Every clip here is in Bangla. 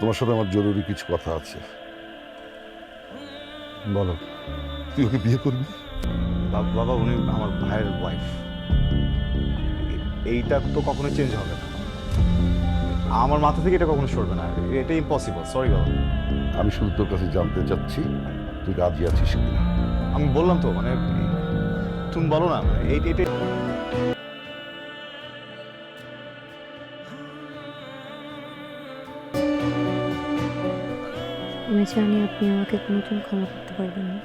তোমার সাথে আমার জরুরি কিছু কথা আছে। বলো। তুই ওকে বিয়ে করবি? বাবা, উনি আমার ভাইয়ের ওয়াইফ। এইটা তো কখনো চেঞ্জ হবে না। আমার মাথা থেকে এটা কখনো সরবে না। এটা ইম্পসিবল। সরি বাবা। আমি শুধু তোর কাছে জানতে চাচ্ছি তুই রাজি আছিস কিনা। আমি বললাম তো, মানে তুমি বলো না, মানে এইটা আমি জানি আপনি আমাকে কোনোদিন ক্ষমা করতে পারবেন না।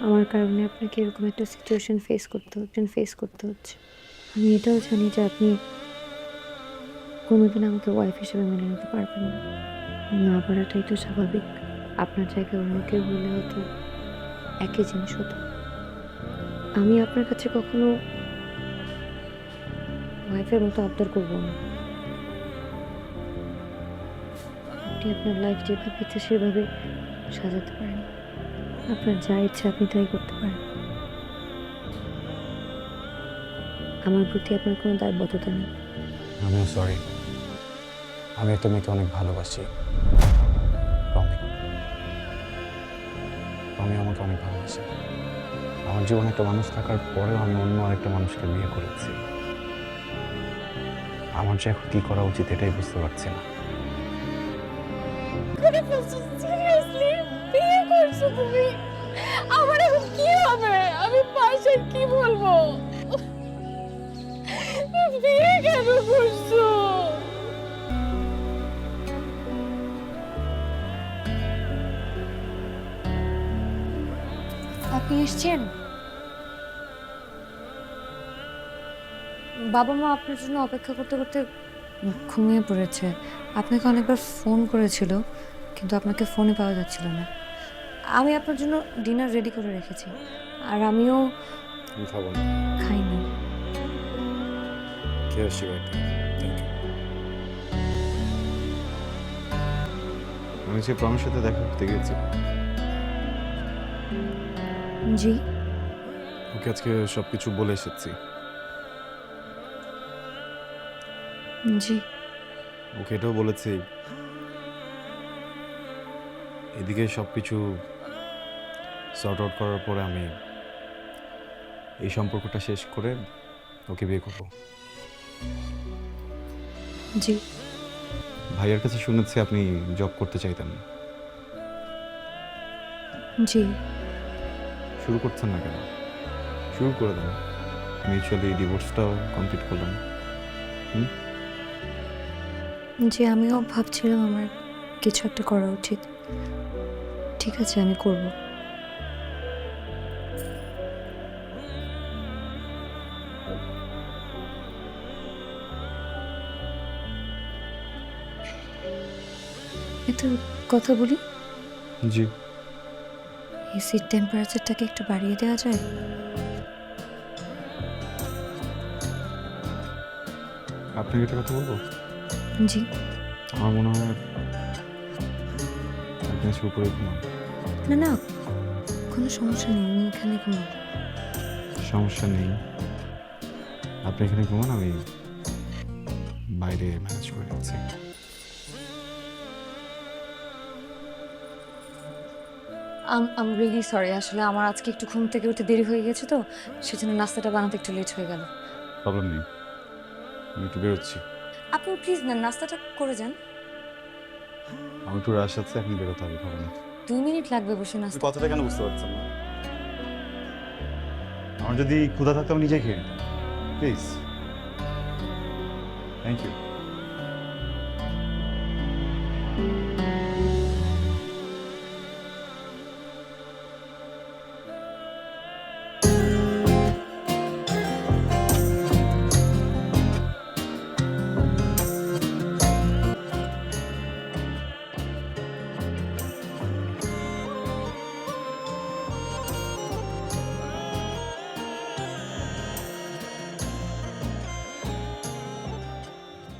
আমার কারণে আপনাকে এরকম একটা সিচুয়েশন ফেস করতে হচ্ছে। আমি এটাও জানি যে আপনি কোনোদিন আমাকে ওয়াইফ হিসেবে মেনে নিতে পারবেন না। না পারাটাই তো স্বাভাবিক। আপনার জায়গায় অন্য কেউ হলে হয়তো একই জিনিস হতো। আমি আপনার কাছে কখনো ওয়াইফের মতো আবদার করব না। আপনি আপনার লাইফ যেভাবে ইচ্ছে সেভাবে সাজাতে পারেন। আপনার যা ইচ্ছা আপনি তাই করতে পারেন। আমার প্রতি আপনার কোনো দায়বদ্ধতা নেই। আমিও সরি। আমি একটা মেয়েকে অনেক ভালোবাসি, রমি। রমি আমাকে অনেক ভালোবাসে। আমার জীবনে একটা মানুষ থাকার পরেও আমি অন্য আরেকটা মানুষকে বিয়ে করেছি। আমার যে এখন কি করা উচিত এটাই বুঝতে পারছি না। সিরিয়াসলি বিয়ে করছো তুমি? আমার এখন কি হবে? আমি পাশে কি বলবো? বিয়ে কেন করছো? আপনি এসছেন? বাবা মা আপনার জন্য অপেক্ষা করতে করতে ঘুমিয়ে পড়েছে। আপনাকে অনেকবার ফোন করেছিল, কিন্তু আপনাকে ফোনে পাওয়া যাচ্ছিল না। আমি আপনার জন্য ডিনার রেডি করে রেখেছি, আর আমিও আমি খাবো না। খাইনি। খেয়ে আসছি বাড়িতে। Thank you. আমি যে প্রমের সাথে দেখা করতে গেছি, জি। ওকে আজকে সবকিছু বলে এসেছি। জি। ওকে এটাও বলেছি এদিকে সবকিছু সর্ট আউট করার পরে আমি এই সম্পর্কটা শেষ করে ওকে বিয়ে করব। জি। ভাইয়ের কাছে শুনেছি আপনি জব করতে চাইতেন। জি। শুরু করছেন না কেন? শুরু করে দেন। মিউচুয়ালি ডিভোর্সটাও কমপ্লিট করলাম। জি, আমিও ভাবছিলাম আমার কিছু একটা করা উচিত। ঠিক আছে, আমি করব। একটু কথা বলি। জি। এসির টেম্পারেচারটাকে একটু বাড়িয়ে দেওয়া যায়? আপনাকে একটা কথা বলবো? জি। আমার মনে হয় আপনি আজকে উপরে ঘুমান। না না, কোনো সমস্যা নেই, আমি এখানে ঘুমাবো। সমস্যা নেই, আপনি এখানে ঘুমান, আমি বাইরে ম্যানেজ করে নিচ্ছি। আম রিয়েলি সরি, আসলে আমার আজকে একটু ঘুম থেকে উঠে দেরি হয়ে গেছে, তো সেজন্য নাস্তাটা বানাতে একটু লেট হয়ে গেল। প্রবলেম নেই, আমি একটু বেরোচ্ছি। আপনি প্লিজ না নাস্তাটা করে যান। আমি একটু রাশ আছে, এখন বেরোতে হবে, খাবো না। 2 মিনিট লাগবে বসে নাস্তা। কথাটা কেন বুঝতে পারছেন না? আমার যদি ক্ষুধা থাকতো আমি নিজে খেয়ে নিতাম। প্লিজ। Thank you.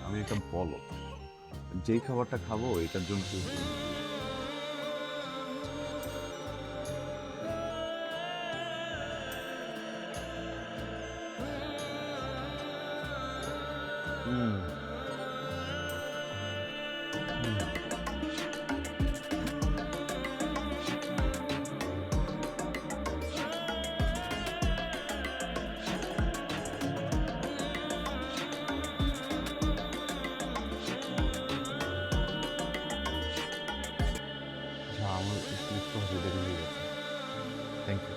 আমি একটা বলো, যেই খাবারটা খাবো এটার জন্য হুম। বুঝতে পারছি দেরি হয়ে গেছে। Thank you.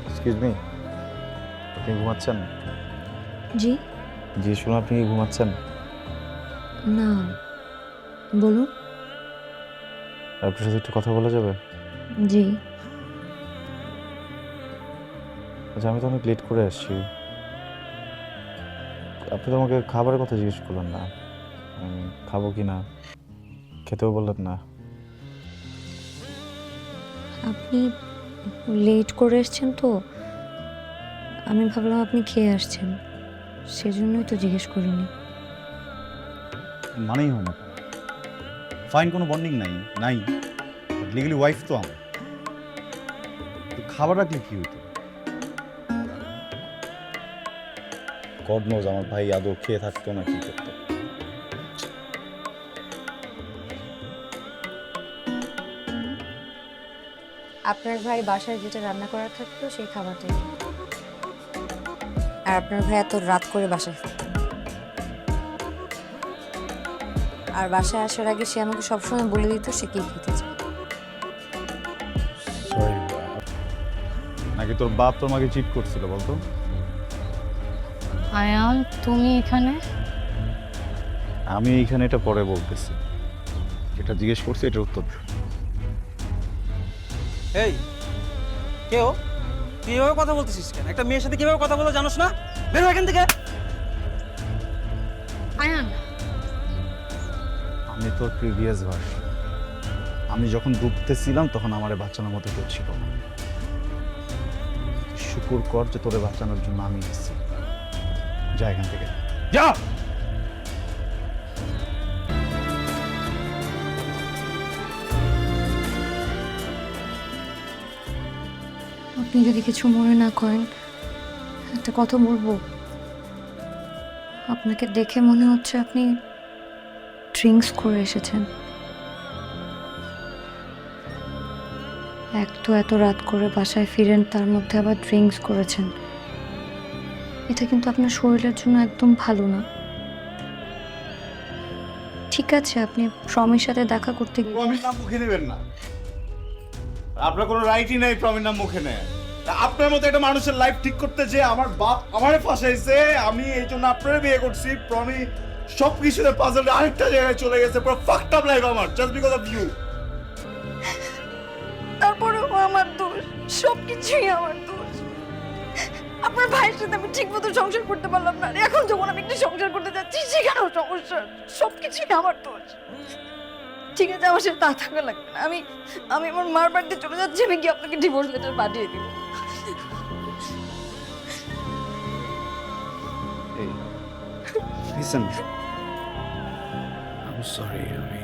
এক্সকিউজ মি, আপনি ঘুমাচ্ছেন? জি জি শুনুন, আপনি কি ঘুমাচ্ছেন? না, বলুন। আপনার সাথে একটু কথা বলা যাবে? জি। আচ্ছা, আমি তো অনেক লেট করে আসছি। আপনি তো আমাকে খাবারের কথা জিজ্ঞেস করলেন না, আমি খাবো কি না, খেতেও বললেন না। আপনি লেট করে এসেছেন তো, আমি ভাবলাম আপনি খেয়ে আসছেন, সেজন্যই তো জিজ্ঞেস করিনি। মানেই হয় না, ফাইন কোনো বন্ডিং নাই নাই, লিগালি ওয়াইফ তো আমার। তো খাবার রাখলে কি হইতো? গড নোজ আমার ভাই আদৌ খেয়ে থাকতো না কি করতো। আপনার ভাই বাসায় যেটা রান্না করা থাকতো সেই খাবারটাই খেত। আর আপনার ভাই এত রাত করে বাসায় ফিরত। আর বাসায় আসার আগে সে আমাকে সবসময় বলে দিত সে কি খেতে চায়। সরি, নাকি তোর বাপ তোর মাকে চিট করছিল বলতো? আয়ান, তুমি এখানে? আমি এইখানে এটা পরে বলতেছি, যেটা জিজ্ঞেস করছি এটার উত্তর দে। এই কেউ তুই এভাবে কথা বলতেছিস কেন? একটা মেয়ের সাথে কিভাবে কথা বলে জানোস না? বের হ এখান থেকে। আয়ান, আমি তোর প্রিভিয়াস ভার্সন। আমি যখন ডুবতেছিলাম তখন আমার বাঁচানোর মতো কেউ ছিল না। শুকুর কর যে তোরে বাঁচানোর জন্য আমি এসেছি। যা এখান থেকে, যা। আপনি যদি কিছু মনে না করেন একটা কথা বলবো। আপনাকে দেখে মনে হচ্ছে আপনি ড্রিঙ্কস করে এসেছেন। এক তো এত রাত করে বাসায় ফিরেন, তার মধ্যে আবার ড্রিঙ্কস করেছেন। এটা কিন্তু আপনার শরীরের জন্য একদম ভালো না। ঠিক আছে, আপনি প্রমির সাথে দেখা করতে প্রমির নাম মুখে নেবেন না। আপনার কোনো রাইটই নেই প্রমির নাম মুখে নেয়। আপনার মতো একটা মানুষের লাইফ ঠিক করতে যে আমার বাপ আমারে ফাঁসাইছে, আমি এই জন্য আপনারে বিয়ে করছি। প্রমি সব কিছুতে পাজল আরেকটা জায়গায় চলে গেছে। পুরো ফাকড আপ লাইফ আমার, জাস্ট বিকজ অফ ইউ। তারপরেও আমার দোষ, সবকিছুই আমার দোষ। আপনার ভাইয়ের সাথে আমি ঠিক মতো সংসার করতে পারলাম না, আর এখন যখন আমি একটু সংসার করতে যাচ্ছি সেখানেও সমস্যা। সবকিছুই আমার দোষ। ঠিক আছে, আমার সাথে তা থাকা লাগবে না। আমি আমার মার বাড়িতে চলে যাচ্ছি, আমি কি আপনাকে ডিভোর্স লেটার পাঠিয়ে দিব। লিসেন, আমি সরি, আমি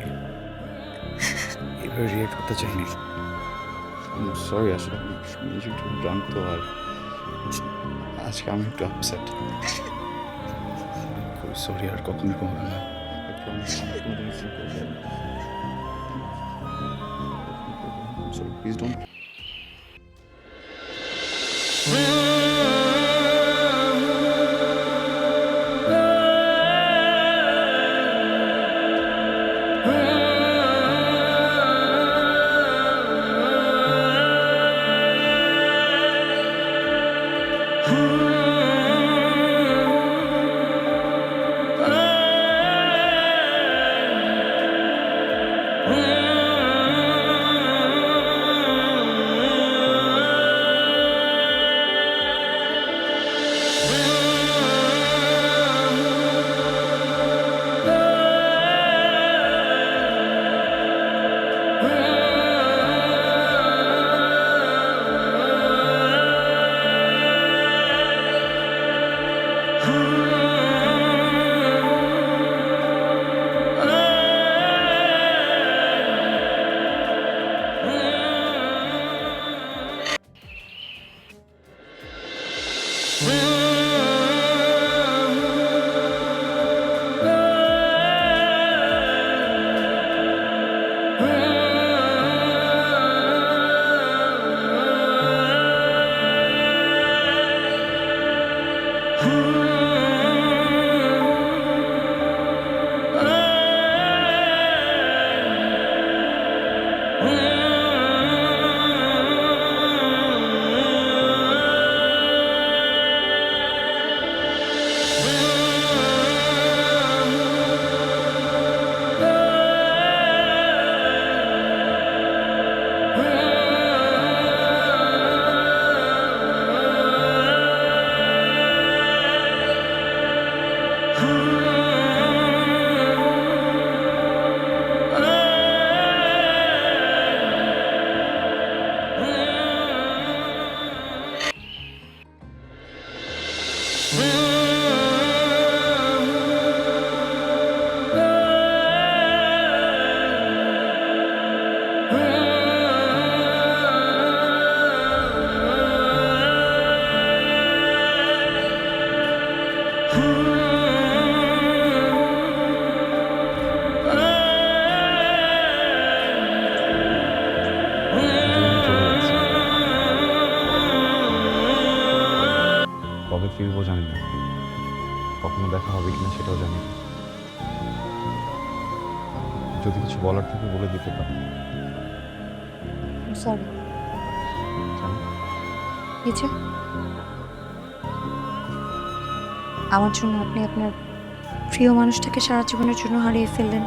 এভাবে রিয়েক্ট করতে চাইনি। সরি, আসলে আমি নিজে একটু জানতো, আর আজকে আমি একটু আপসেট। খুবই সরি, আর কখনো হবে না। Please don't. কবে ফিরবো জানি না, কখনো দেখা হবে কিনা সেটাও জানি না। যদি কিছু বলার থাকে বলে দিতে পারি। সরি। কিছু আমার জন্য আপনি আপনার প্রিয় মানুষটাকে সারা জীবনের জন্য হারিয়ে ফেললেন।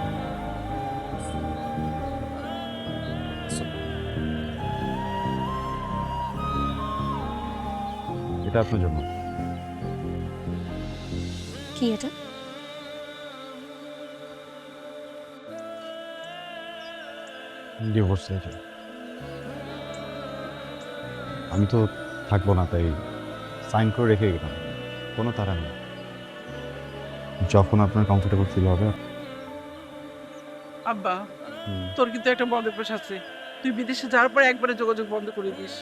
এটা আপনার জন্য। কি এটা? Divorce letter. আমি তো থাকবো না, তাই সাইন করে রেখে গেলাম। কোনো তাড়া নেই, যখন আপনার কমফোর্টেবল ফিল হবে। আব্বা, তোর কিন্তু একটা বড় অভ্যাস আছে। তুই বিদেশে যাওয়ার পরে একবারে যোগাযোগ বন্ধ করে দিস।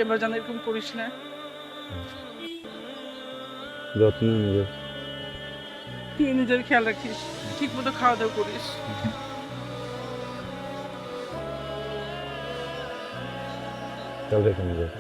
এবার যেন এরকম করিস না। যত্ন নিজের। তুই নিজের খেয়াল রাখিস, ঠিক মতো খাওয়া দাওয়া করিস। খেয়াল রেখে নিজের।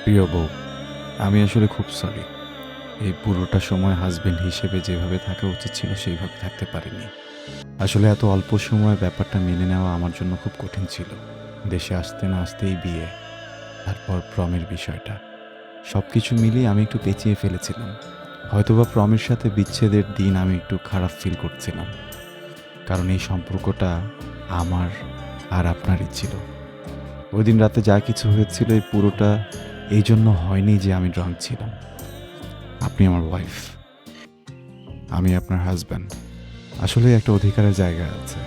প্রিয় বউ, আমি আসলে খুব সরি। এই পুরোটা সময় হাজবেন্ড হিসেবে যেভাবে থাকা উচিত ছিল সেইভাবে থাকতে পারিনি। আসলে এত অল্প সময় ব্যাপারটা মেনে নেওয়া আমার জন্য খুব কঠিন ছিল। দেশে আসতে না আসতেই বিয়ে, তারপর প্রমের বিষয়টা, সব কিছু মিলিয়ে আমি একটু পেঁচিয়ে ফেলেছিলাম। হয়তোবা প্রমের সাথে বিচ্ছেদের দিন আমি একটু খারাপ ফিল করছিলাম, কারণ এই সম্পর্কটা আমার আর আপনারই ছিল। ওই দিন রাতে যা কিছু হয়েছিল এই পুরোটা এই জন্য হয়নি যে আমি ড্রাঙ্ক ছিলাম। আপনি আমার ওয়াইফ, আমি আপনার হাজব্যান্ড। আসলে একটা অধিকারের জায়গা আছে,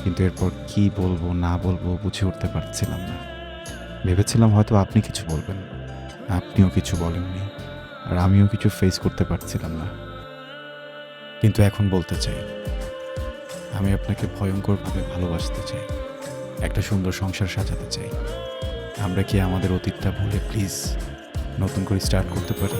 কিন্তু এরপর কি বলবো না বলবো বুঝে উঠতে পারছিলাম না। ভেবেছিলাম হয়তো আপনি কিছু বলবেন, আপনিও কিছু বলেননি, আর আমিও কিছু ফেস করতে পারছিলাম না। কিন্তু এখন বলতে চাই, আমি আপনাকে ভয়ঙ্করভাবে ভালোবাসতে চাই, একটা সুন্দর সংসার সাজাতে চাই। আমরা কি আমাদের অতীতটা ভুলে প্লিজ নতুন করে স্টার্ট করতে পারি?